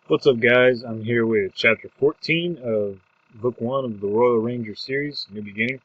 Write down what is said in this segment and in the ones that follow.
What's up, guys? I'm here with Chapter 14 of Book 1 of the Royal Ranger series, New Beginning.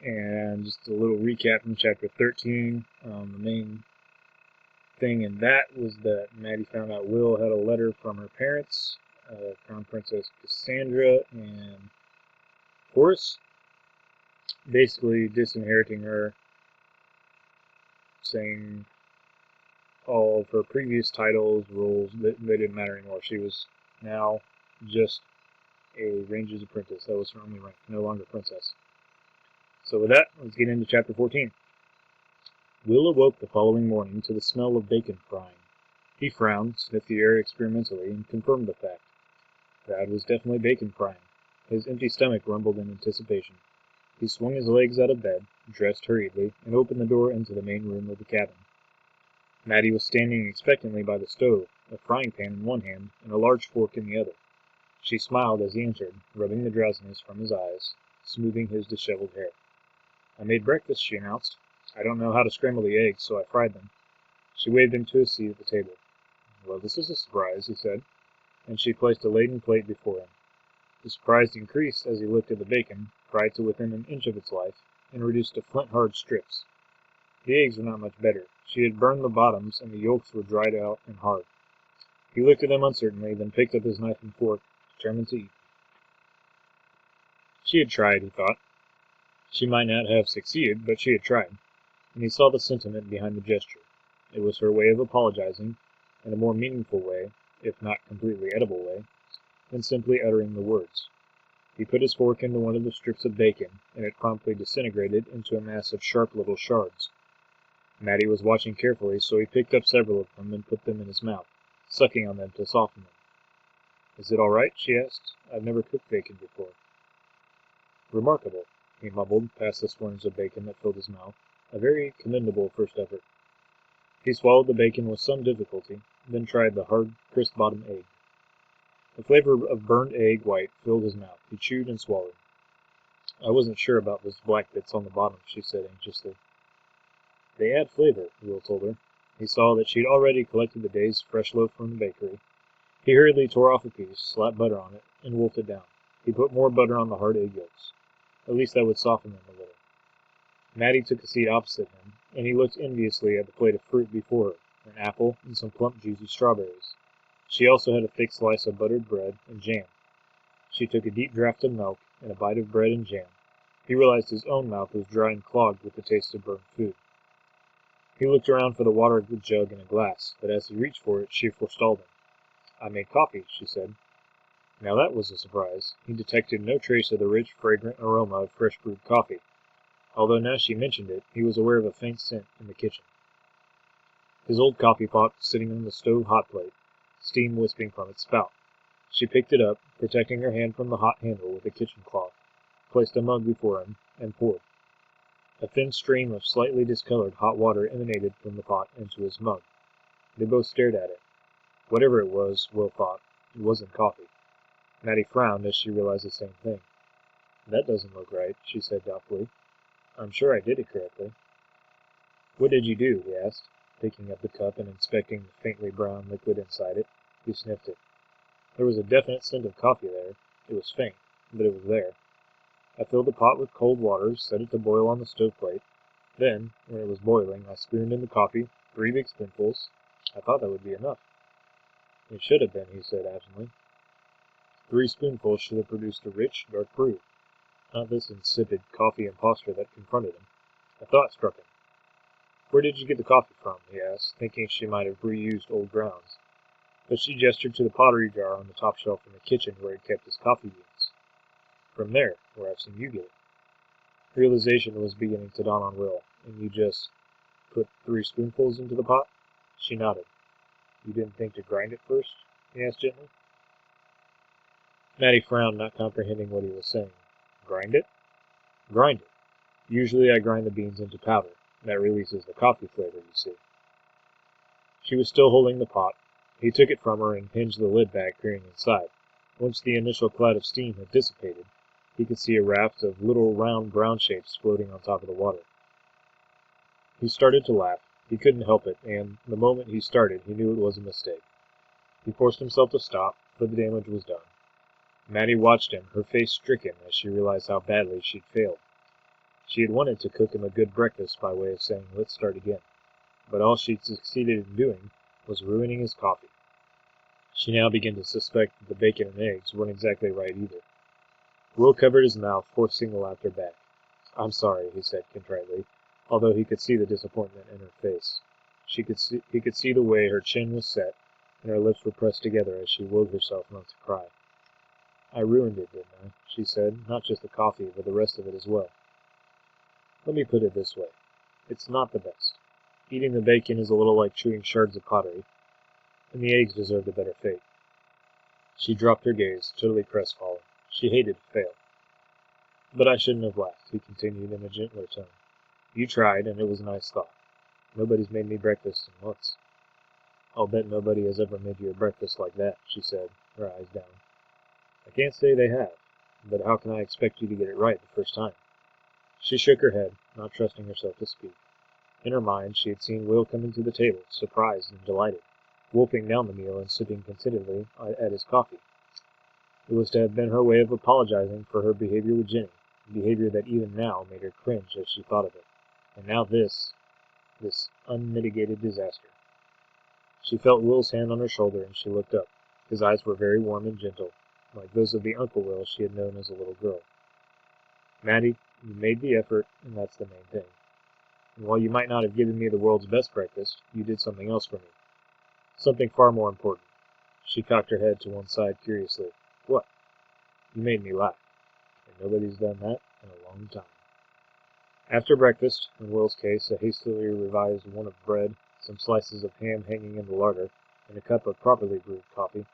And just a little recap from Chapter 13. The main thing in that was that Maddie found out Will had a letter from her parents, Crown Princess Cassandra and Horace, basically disinheriting her, saying all of her previous titles, roles, they didn't matter anymore. She was now just a Ranger's apprentice. That was her only rank, no longer princess. So with that, let's get into Chapter 14. Will awoke the following morning to the smell of bacon frying. He frowned, sniffed the air experimentally, and confirmed the fact. That was definitely bacon frying. His empty stomach rumbled in anticipation. He swung his legs out of bed, dressed hurriedly, and opened the door into the main room of the cabin. Maddie was standing expectantly by the stove, a frying pan in one hand and a large fork in the other. She smiled as he entered, rubbing the drowsiness from his eyes, smoothing his disheveled hair. "I made breakfast," she announced. "I don't know how to scramble the eggs, so I fried them." She waved him to a seat at the table. "Well, this is a surprise," he said, and she placed a laden plate before him. The surprise increased as he looked at the bacon, fried to within an inch of its life, and reduced to flint-hard strips. The eggs were not much better. She had burned the bottoms, and the yolks were dried out and hard. He looked at them uncertainly, then picked up his knife and fork, determined to eat. She had tried, he thought. She might not have succeeded, but she had tried, and he saw the sentiment behind the gesture. It was her way of apologizing, in a more meaningful way, if not completely edible way, than simply uttering the words. He put his fork into one of the strips of bacon, and it promptly disintegrated into a mass of sharp little shards. Maddie was watching carefully, so he picked up several of them and put them in his mouth, sucking on them to soften them. "Is it all right?" she asked. "I've never cooked bacon before." "Remarkable," he mumbled past the swarms of bacon that filled his mouth. "A very commendable first effort." He swallowed the bacon with some difficulty, then tried the hard, crisp-bottomed egg. The flavor of burned egg white filled his mouth. He chewed and swallowed. "I wasn't sure about those black bits on the bottom," she said anxiously. "They add flavor," Will told her. He saw that she had already collected the day's fresh loaf from the bakery. He hurriedly tore off a piece, slapped butter on it, and wolfed it down. He put more butter on the hard egg yolks. At least that would soften them a little. Maddie took a seat opposite him, and he looked enviously at the plate of fruit before her, an apple and some plump, juicy strawberries. She also had a thick slice of buttered bread and jam. She took a deep draught of milk and a bite of bread and jam. He realized his own mouth was dry and clogged with the taste of burnt food. He looked around for the water jug and a glass, but as he reached for it, she forestalled him. "I made coffee," she said. Now that was a surprise. He detected no trace of the rich, fragrant aroma of fresh brewed coffee. Although now she mentioned it, he was aware of a faint scent in the kitchen. His old coffee pot was sitting on the stove hot plate, steam wisping from its spout. She picked it up, protecting her hand from the hot handle with a kitchen cloth, placed a mug before him, and poured. A thin stream of slightly discolored hot water emanated from the pot into his mug. They both stared at it. Whatever it was, Will thought, it wasn't coffee. Maddie frowned as she realized the same thing. "That doesn't look right," she said doubtfully. "I'm sure I did it correctly." "What did you do?" he asked, picking up the cup and inspecting the faintly brown liquid inside it. He sniffed it. There was a definite scent of coffee there. It was faint, but it was there. "I filled the pot with cold water, set it to boil on the stoveplate. Then, when it was boiling, I spooned in the coffee, 3 big spoonfuls. I thought that would be enough." "It should have been," he said absently. 3 spoonfuls should have produced a rich, dark brew, not this insipid coffee impostor that confronted him. A thought struck him. "Where did you get the coffee from?" he asked, thinking she might have reused old grounds. But she gestured to the pottery jar on the top shelf in the kitchen where he kept his coffee beans. "From there, where I've seen you get it." Realization was beginning to dawn on Will. "And you just put 3 spoonfuls into the pot?" She nodded. "You didn't think to grind it first?" he asked gently. Maddie frowned, not comprehending what he was saying. "Grind it?" "Grind it. Usually I grind the beans into powder. That releases the coffee flavor, you see." She was still holding the pot. He took it from her and hinged the lid back, peering inside. Once the initial cloud of steam had dissipated, he could see a raft of little round brown shapes floating on top of the water. He started to laugh. He couldn't help it, and the moment he started he knew it was a mistake. He forced himself to stop, but the damage was done. Maddie watched him, her face stricken as she realized how badly she'd failed. She had wanted to cook him a good breakfast by way of saying, "Let's start again," but all she'd succeeded in doing was ruining his coffee. She now began to suspect that the bacon and eggs weren't exactly right either. Will covered his mouth, forcing the laughter back. "I'm sorry," he said contritely, although he could see the disappointment in her face. He could see the way her chin was set, and her lips were pressed together as she willed herself not to cry. "I ruined it, didn't I?" she said, "not just the coffee, but the rest of it as well. Let me put it this way. It's not the best. Eating the bacon is a little like chewing shards of pottery, and the eggs deserved a better fate." She dropped her gaze, totally crestfallen. She hated to fail. "But I shouldn't have laughed," he continued in a gentler tone. "You tried, and it was a nice thought. Nobody's made me breakfast in months." "I'll bet nobody has ever made you a breakfast like that," she said, her eyes down. "I can't say they have, but how can I expect you to get it right the first time?" She shook her head, not trusting herself to speak. In her mind she had seen Will coming to the table, surprised and delighted, wolfing down the meal and sipping contentedly at his coffee. It was to have been her way of apologizing for her behavior with Jenny, behavior that even now made her cringe as she thought of it. And now this unmitigated disaster. She felt Will's hand on her shoulder, and she looked up. His eyes were very warm and gentle, like those of the Uncle Will she had known as a little girl. "Maddie, you made the effort, and that's the main thing. And while you might not have given me the world's best breakfast, you did something else for me. Something far more important." She cocked her head to one side curiously. "What?" "You made me laugh. And nobody's done that in a long time." After breakfast, in Will's case a hastily revised one of bread, some slices of ham hanging in the larder, and a cup of properly brewed coffee,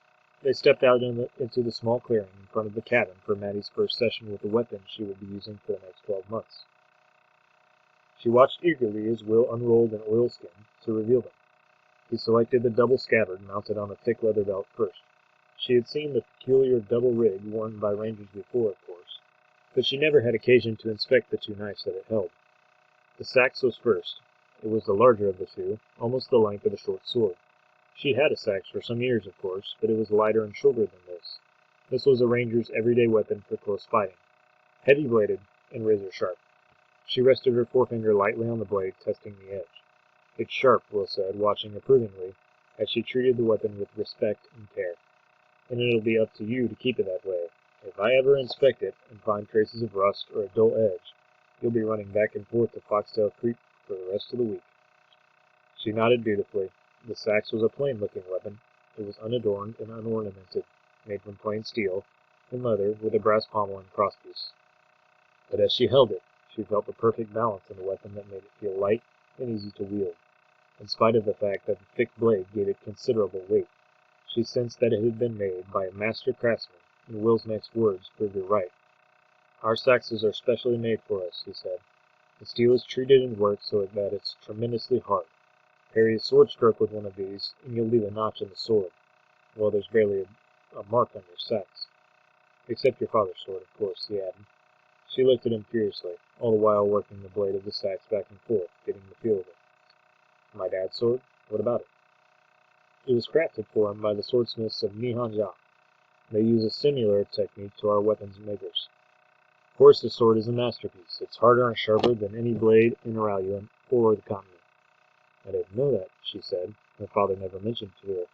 they stepped out into the small clearing in front of the cabin for Maddie's first session with the weapons she would be using for the next 12 months. She watched eagerly as Will unrolled an oilskin to reveal them. He selected the double scabbard mounted on a thick leather belt first. She had seen the peculiar double rig worn by rangers before, of course, but she never had occasion to inspect the two knives that it held. The sax was first. It was the larger of the two, almost the length of a short sword. She'd had a sax for some years, of course, but it was lighter and shorter than this. This was a ranger's everyday weapon for close fighting, heavy-bladed and razor-sharp. She rested her forefinger lightly on the blade, testing the edge. "It's sharp," Will said, watching approvingly, as she treated the weapon with respect and care. "And it'll be up to you to keep it that way. If I ever inspect it and find traces of rust or a dull edge, you'll be running back and forth to Foxtail Creek for the rest of the week." She nodded dutifully. The sax was a plain-looking weapon. It was unadorned and unornamented, made from plain steel, and leather, with a brass pommel and crosspiece. But as she held it, she felt the perfect balance in the weapon that made it feel light and easy to wield, in spite of the fact that the thick blade gave it considerable weight. She sensed that it had been made by a master craftsman, and Will's next words proved her right. "Our saxes are specially made for us," he said. "The steel is treated and worked so that it's tremendously hard. Parry a sword stroke with one of these, and you'll leave a notch in the sword. Well, there's barely a mark on your sax. Except your father's sword, of course," he added. She looked at him curiously, all the while working the blade of the sax back and forth, getting the feel of it. "My dad's sword? What about it?" "It was crafted for him by the swordsmiths of Nihonja. They use a similar technique to our weapons makers. Of course the sword is a masterpiece. It's harder and sharper than any blade in Aralia or the continent." "I didn't know that," she said. Her father never mentioned it to her.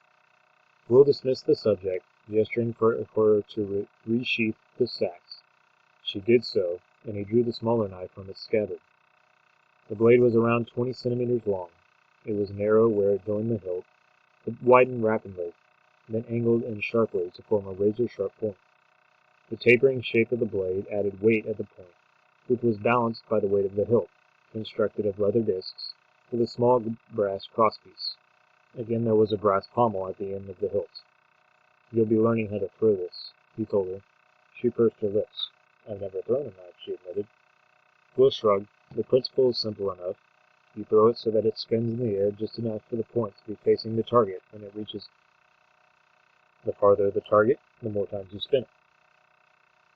Will dismissed the subject, gesturing for her to resheath the sax. She did so, and he drew the smaller knife from its scabbard. The blade was around 20 centimeters long. It was narrow where it joined the hilt, but widened rapidly, then angled in sharply to form a razor-sharp point. The tapering shape of the blade added weight at the point, which was balanced by the weight of the hilt, constructed of leather discs, with a small brass crosspiece. Again there was a brass pommel at the end of the hilt. "You'll be learning how to throw this," he told her. She pursed her lips. "I've never thrown a knife," she admitted. Will shrugged. "The principle is simple enough. You throw it so that it spins in the air just enough for the point to be facing the target when it reaches. The farther the target, the more times you spin it."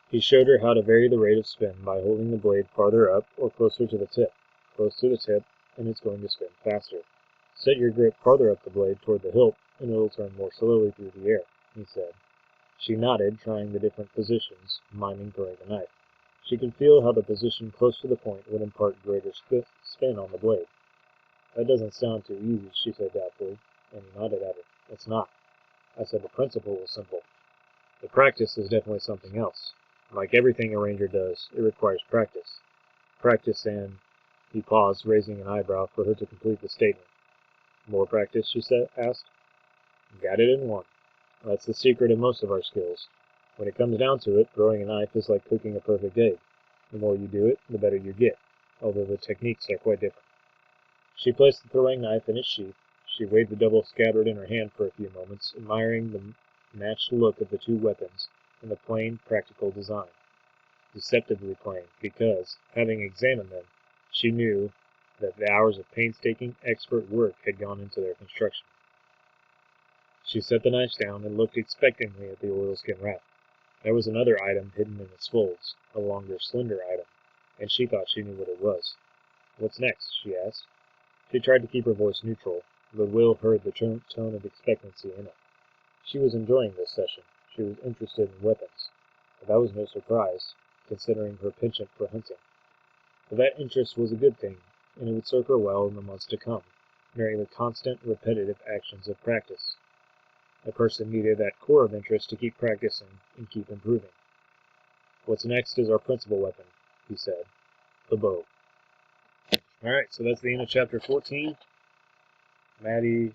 He showed her how to vary the rate of spin by holding the blade farther up or closer to the tip. Close to the tip, and it's going to spin faster. Set your grip farther up the blade toward the hilt, and it'll turn more slowly through the air, he said. She nodded, trying the different positions, miming throwing the knife. She could feel how the position close to the point would impart greater spin on the blade. That doesn't sound too easy, she said doubtfully, and he nodded at her. It's not. I said the principle was simple. The practice is definitely something else. Like everything a ranger does, it requires practice. Practice and... He paused, raising an eyebrow for her to complete the statement. More practice, she asked. Got it in one. That's the secret of most of our skills. When it comes down to it, throwing a knife is like cooking a perfect egg. The more you do it, the better you get, although the techniques are quite different. She placed the throwing knife in its sheath. She waved the double scabbard in her hand for a few moments, admiring the matched look of the two weapons and the plain, practical design. Deceptively plain, because, having examined them, she knew that the hours of painstaking, expert work had gone into their construction. She set the knives down and looked expectantly at the oilskin wrap. There was another item hidden in its folds, a longer, slender item, and she thought she knew what it was. What's next? She asked. She tried to keep her voice neutral, but Will heard the tone of expectancy in it. She was enjoying this session. She was interested in weapons. But that was no surprise, considering her penchant for hunting. But that interest was a good thing, and it would serve her well in the months to come, during the constant, repetitive actions of practice. A person needed that core of interest to keep practicing and keep improving. What's next is our principal weapon, he said. The bow. Alright, so that's the end of chapter 14. Maddie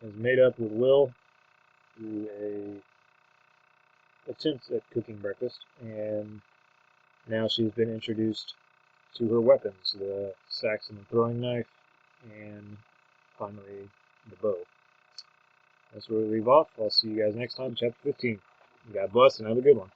is made up with Will through a attempt at cooking breakfast, and now she's been introduced to her weapons, the Saxon throwing knife, and finally the bow. That's where we leave off. I'll see you guys next time, chapter 15. God bless and have a good one.